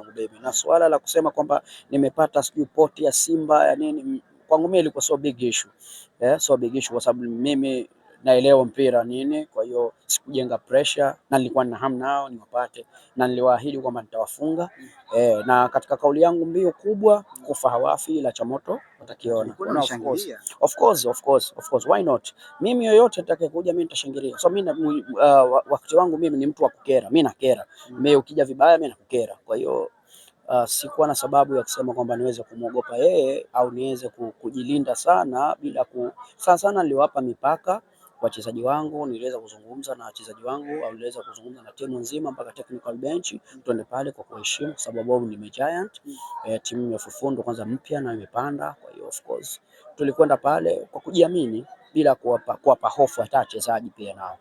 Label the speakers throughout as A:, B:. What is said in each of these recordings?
A: Baby. Na swala la kusema kwamba nimepata sijui poti ya Simba ya nini, kwangu mimi ilikuwa so big issue. So big issue kwa sababu mimi naelewa mpira nini, kwa hiyo sikujenga pressure na nilikuwa na hamu nao niwapate na niliwaahidi kwamba nitawafunga. Na katika kauli yangu mbio kubwa, kufa hawafi ila cha moto watakiona. Of course, why not? Mimi yoyote atakayekuja mimi nitashangilia. So mimi wakati wangu mimi ni mtu wa kukera, mimi nakera. Mimi ukija vibaya mimi nakukera. Kwa hiyo sikuwa na sababu ya kusema kwamba niweze kumwogopa yeye au niweze kujilinda sana bila sana niliwapa mipaka wachezaji wangu, niliweza kuzungumza na wachezaji wangu au niliweza kuzungumza na timu nzima mpaka technical bench, tuende pale kwa kuheshimu kwa sababu wao ni Giant, timu ya Fufundo kwanza mpya na imepanda. Kwa hiyo of course tulikwenda pale kwa kujiamini bila kuwapa hofu hata wachezaji pia nao.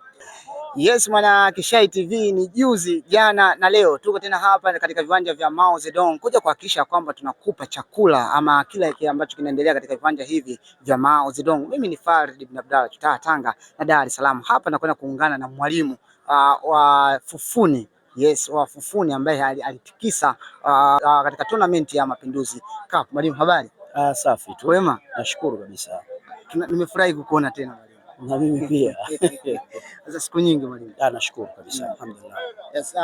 B: Yes, mwana Kishai TV ni juzi, jana na leo tuko tena hapa katika viwanja vya Mao Zedong kuja kuhakikisha kwamba tunakupa chakula ama kila kile ambacho kinaendelea katika viwanja hivi vya Mao Zedong. Mimi ni Farid ibn Abdalla kutoka Tanga na Dar es Salaam. Hapa nakwenda kuungana na mwalimu wa Fufuni. Yes, wa Fufuni ambaye alitikisa katika tournament ya Mapinduzi Cup. Mwalimu, habari?
A: Safi tu.
B: Wema?
A: Nashukuru kabisa.
B: Nimefurahi kukuona tena.
A: Na mimi pia.
B: Sasa siku nyingi mwalimu.
A: Nashukuru kabisa. Alhamdulillah.
B: Yes,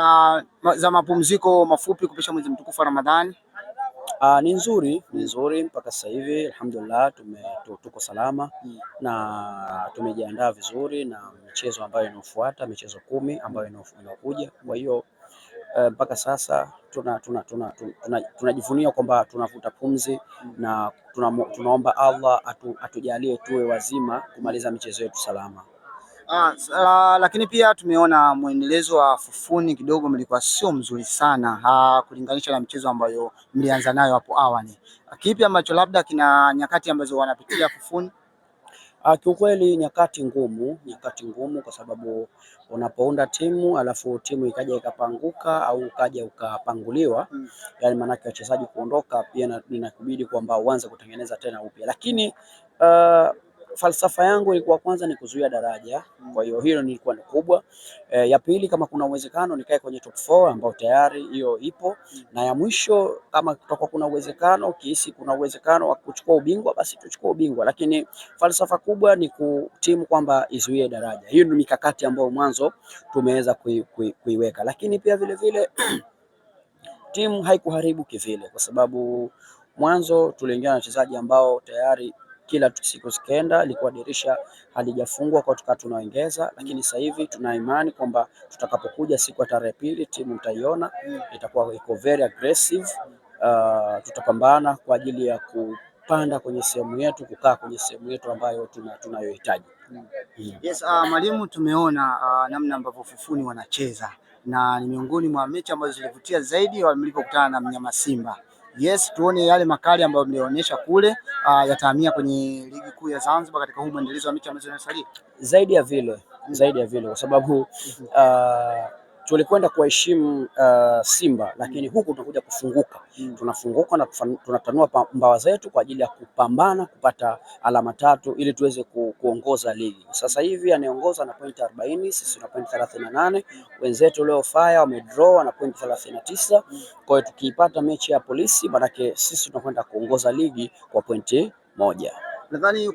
B: za mapumziko mafupi kupisha mwezi mtukufu wa Ramadhani.
A: Ni nzuri mpaka sasa hivi alhamdulillah, tuko salama na tumejiandaa vizuri na michezo ambayo inafuata, michezo 10 ambayo inakuja. Kwa hiyo mpaka sasa tunajivunia kwamba tunavuta pumzi na tunaomba Allah atujalie tuwe wazima kumaliza michezo yetu salama.
B: Lakini pia tumeona mwendelezo wa Fufuni kidogo mlikuwa sio mzuri sana kulinganisha na michezo ambayo mlianza nayo hapo awali. Kipi ambacho labda kina nyakati ambazo wanapitia Fufuni?
A: Kiukweli nyakati ngumu kwa sababu unapounda timu alafu timu ikaja ikapanguka au ukaja ukapanguliwa, yani maanake wachezaji kuondoka, pia inakubidi kwamba uanze kutengeneza tena upya, lakini falsafa yangu ilikuwa kwanza ni kuzuia daraja. Kwa hiyo hilo nilikuwa ni kubwa. Ya pili, kama kuna uwezekano nikae kwenye top 4 ambao tayari hiyo ipo, na ya mwisho kama kutakuwa kuna uwezekano, kihisi kuna uwezekano wa kuchukua ubingwa, basi tuchukue ubingwa, lakini falsafa kubwa ni timu kwamba izuie daraja. Hiyo ndio mikakati ambayo mwanzo tumeweza kuiweka, lakini pia vile vile timu haikuharibu kivile, kwa sababu mwanzo tuliingia na wachezaji ambao tayari kila siku zikienda ilikuwa dirisha halijafungwa kwa tukawa tunaongeza, lakini sasa hivi tuna imani kwamba tutakapokuja siku ya tarehe 2 timu utaiona itakuwa iko very aggressive. Tutapambana kwa ajili ya kupanda kwenye sehemu yetu, kukaa kwenye sehemu yetu ambayo tunayohitaji.
B: Yes, mwalimu, tumeona namna ambavyo Fufuni wanacheza na ni miongoni mwa mechi ambazo zilivutia zaidi mlipokutana na mnyama Simba. Yes, tuone yale makali ambayo mlionyesha kule yatahamia kwenye ligi kuu ya Zanzibar katika huu mwendelezo wa mechi ambazo zinasalia.
A: Zaidi ya vile kwa sababu tulikwenda kuheshimu Simba, lakini huku tunakuja kufunguka. Tunafunguka na tunatanua mbawa zetu kwa ajili ya kupambana kupata alama 3 ili tuweze kuongoza ligi. Sasa hivi anaongoza na point 40, sisi na point 38. Wenzetu leo Fire wamedraw na point 39. Kwa hiyo tukiipata mechi ya Polisi, manake sisi tunakwenda kuongoza ligi kwa pointi 1.
B: Nadhani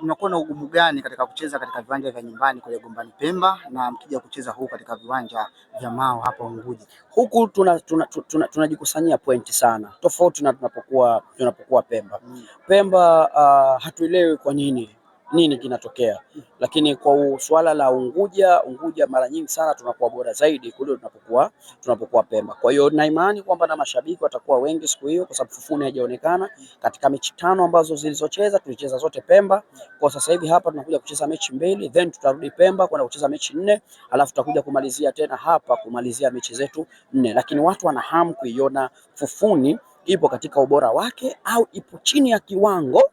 B: mnakuwa na ugumu gani katika kucheza katika viwanja vya nyumbani kule Gombani Pemba na mkija kucheza huku katika viwanja vya Mao hapa Unguja?
A: Huku tunajikusanyia pointi sana, tofauti na tunapokuwa Pemba. Pemba hatuelewi kwa nini kinatokea, lakini kwa swala la Unguja mara nyingi sana tunakuwa bora zaidi kuliko tunapokuwa Pemba. Kwa hiyo na imani kwamba na mashabiki watakuwa wengi siku hiyo, kwa sababu Fufuni haijaonekana katika mechi 5 ambazo tulicheza zote Pemba. Kwa sasa hivi hapa tunakuja kucheza mechi 2, then tutarudi Pemba kwenda kucheza mechi 4, alafu tutakuja kumalizia tena hapa kumalizia mechi zetu 4. Lakini watu wana hamu kuiona Fufuni ipo katika ubora wake au ipo chini ya kiwango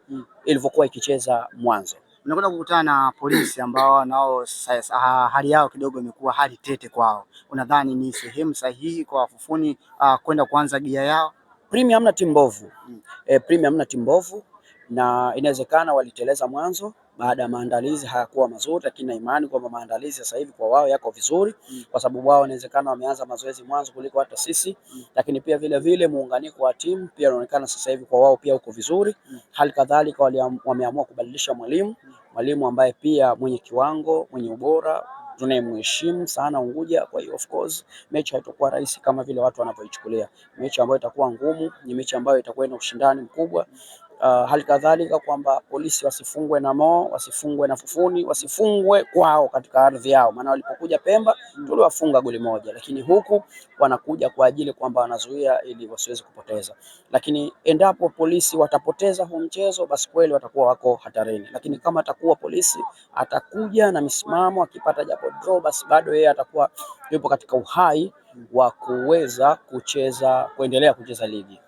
A: ilivyokuwa ikicheza mwanzo.
B: Unakwenda kukutana na Polisi ambao nao hali yao kidogo imekuwa hali tete kwao. Unadhani ni sehemu sahihi kwa Fufuni kwenda kuanza gia yao?
A: Premier hamna timu mbovu. Premier hamna timu mbovu. na inawezekana waliteleza mwanzo baada ya maandalizi hayakuwa mazuri, lakini na imani kwamba maandalizi sasa hivi kwa wao yako vizuri, kwa sababu wao inawezekana wameanza mazoezi mwanzo kuliko hata sisi, lakini pia vile vile muunganiko wa timu pia unaonekana sasa hivi kwa wao pia uko vizuri. Hali kadhalika wameamua kubadilisha mwalimu ambaye pia mwenye kiwango, mwenye ubora, tunayemheshimu sana Unguja. Kwa hiyo of course mechi haitakuwa rahisi kama vile watu wanavyoichukulia. Mechi ambayo itakuwa ngumu, ni mechi ambayo itakuwa na ushindani mkubwa. Hali kadhalika kwamba Polisi wasifungwe na Mo, wasifungwe na Fufuni, wasifungwe kwao katika ardhi yao, maana walipokuja Pemba tuliwafunga goli moja, lakini huku wanakuja kwa ajili kwamba wanazuia ili wasiweze kupoteza. Lakini endapo Polisi watapoteza huu mchezo, basi kweli watakuwa wako hatarini, lakini kama atakuwa Polisi atakuja na misimamo, akipata japo draw, basi bado yeye atakuwa yupo katika uhai wa kuweza kuendelea kucheza ligi.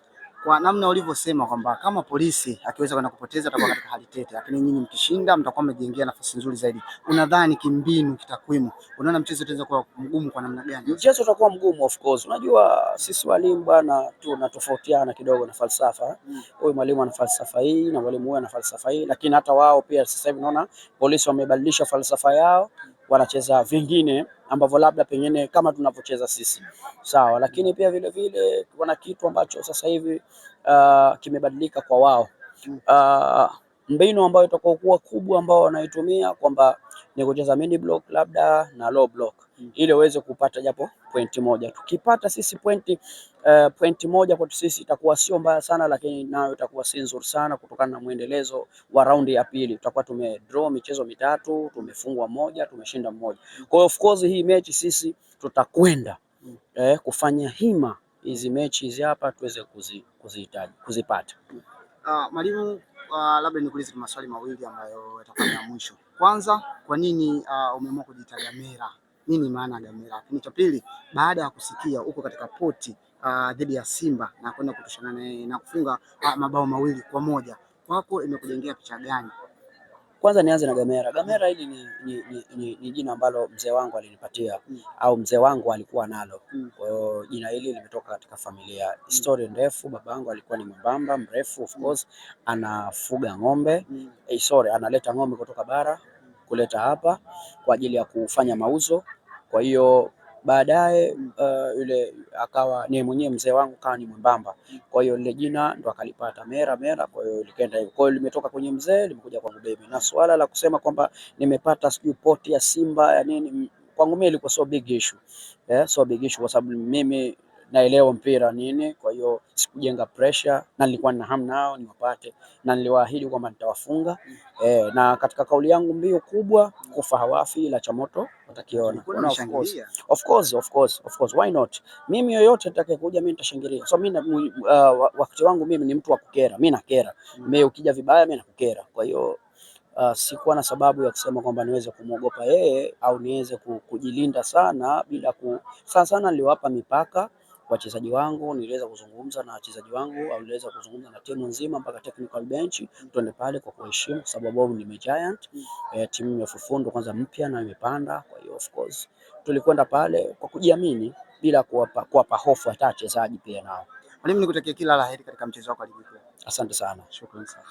B: Kwa namna ulivyosema kwamba kama Polisi akiweza kwenda kupoteza atakuwa katika hali tete, lakini nyinyi mkishinda mtakuwa mmejiingia nafasi nzuri zaidi. Unadhani kimbinu, kitakwimu, unaona mchezo utaweza kuwa mgumu kwa namna gani?
A: Mchezo utakuwa mgumu of course. Unajua sisi walimu bwana tunatofautiana kidogo na falsafa. Huyu mwalimu ana falsafa hii na mwalimu huyu ana falsafa hii, lakini hata wao pia sasa hivi naona Polisi wamebadilisha falsafa yao, wanacheza vingine ambavyo labda pengine kama tunavyocheza sisi. Sawa, lakini pia vile vile kuna kitu ambacho sasa hivi kimebadilika kwa wao. Mbinu ambayo itakuwa kuwa kubwa ambao wanaitumia kwamba ni kucheza mini block labda na low block ili uweze kupata japo pointi moja. Tukipata sisi pointi moja kwa sisi itakuwa sio mbaya sana, lakini nayo itakuwa si nzuri sana kutokana na muendelezo wa raundi ya pili. Tutakuwa tumedraw michezo mitatu, tumefungwa moja, tumeshinda moja. Kwa hiyo of course hii mechi sisi tutakwenda kufanya hima hizi mechi hizi hapa tuweze kuzipata.
B: Mwalimu, labda nikuulize maswali mawili ambayo yatakuwa ya mwisho. Kwanza, kwa nini umeamua kujiita Gamera? Nini maana ya Gamera? Lakini cha pili, baada ya kusikia uko katika poti dhidi ya Simba na kwenda kutoshana na kufunga mabao 2-1, kwako imekujengea picha gani?
A: Kwanza nianze na Gamera. Gamera hili ni jina ambalo mzee wangu alinipatia au mzee wangu alikuwa nalo. Kwa hiyo jina hili limetoka katika familia. Story ndefu, babangu alikuwa ni mwembamba mrefu, of course anafuga ng'ombe. Analeta ng'ombe kutoka bara kuleta hapa kwa ajili ya kufanya mauzo. Kwa hiyo baadaye yule akawa ni mwenyewe mzee wangu kawa ni mwembamba, kwa hiyo ile jina ndo akalipata Mera. Kwa hiyo likaenda hivyo, kwa hiyo limetoka kwenye mzee limekuja kwangu baby. Na swala la kusema kwamba nimepata sijui poti ya Simba ya nini, kwangu mimi ilikuwa so big issue, so big issue kwa sababu mimi naelewa mpira nini. Kwa hiyo sikujenga pressure na nilikuwa na hamu nao niwapate na niliwaahidi kwamba nitawafunga. Na katika kauli yangu mbio kubwa, kufa hawafi ila cha moto watakiona. Of course, why not? Mimi yoyote atakayekuja mimi nitashangilia. So mimi wakati wangu mimi ni mtu wa kukera, mimi nakera. Mimi ukija vibaya mimi nakukera. Kwa hiyo sikuwa na sababu ya kusema kwamba niweze kumwogopa yeye au niweze kujilinda sana bila sana niliwapa mipaka wachezaji wangu, niliweza kuzungumza na wachezaji wangu au niliweza kuzungumza na timu nzima mpaka technical bench, tuende pale kwa kuheshimu, kwa sababu wao ni giant, timu ya Fufundo kwanza mpya na imepanda. Kwa hiyo of course tulikwenda pale kwa kujiamini bila kuwapa hofu hata wachezaji pia nao.
B: Mwalimu, nikutakia kila la heri katika mchezo wako wa ligi kuu.
A: Asante sana.
B: Shukrani sana.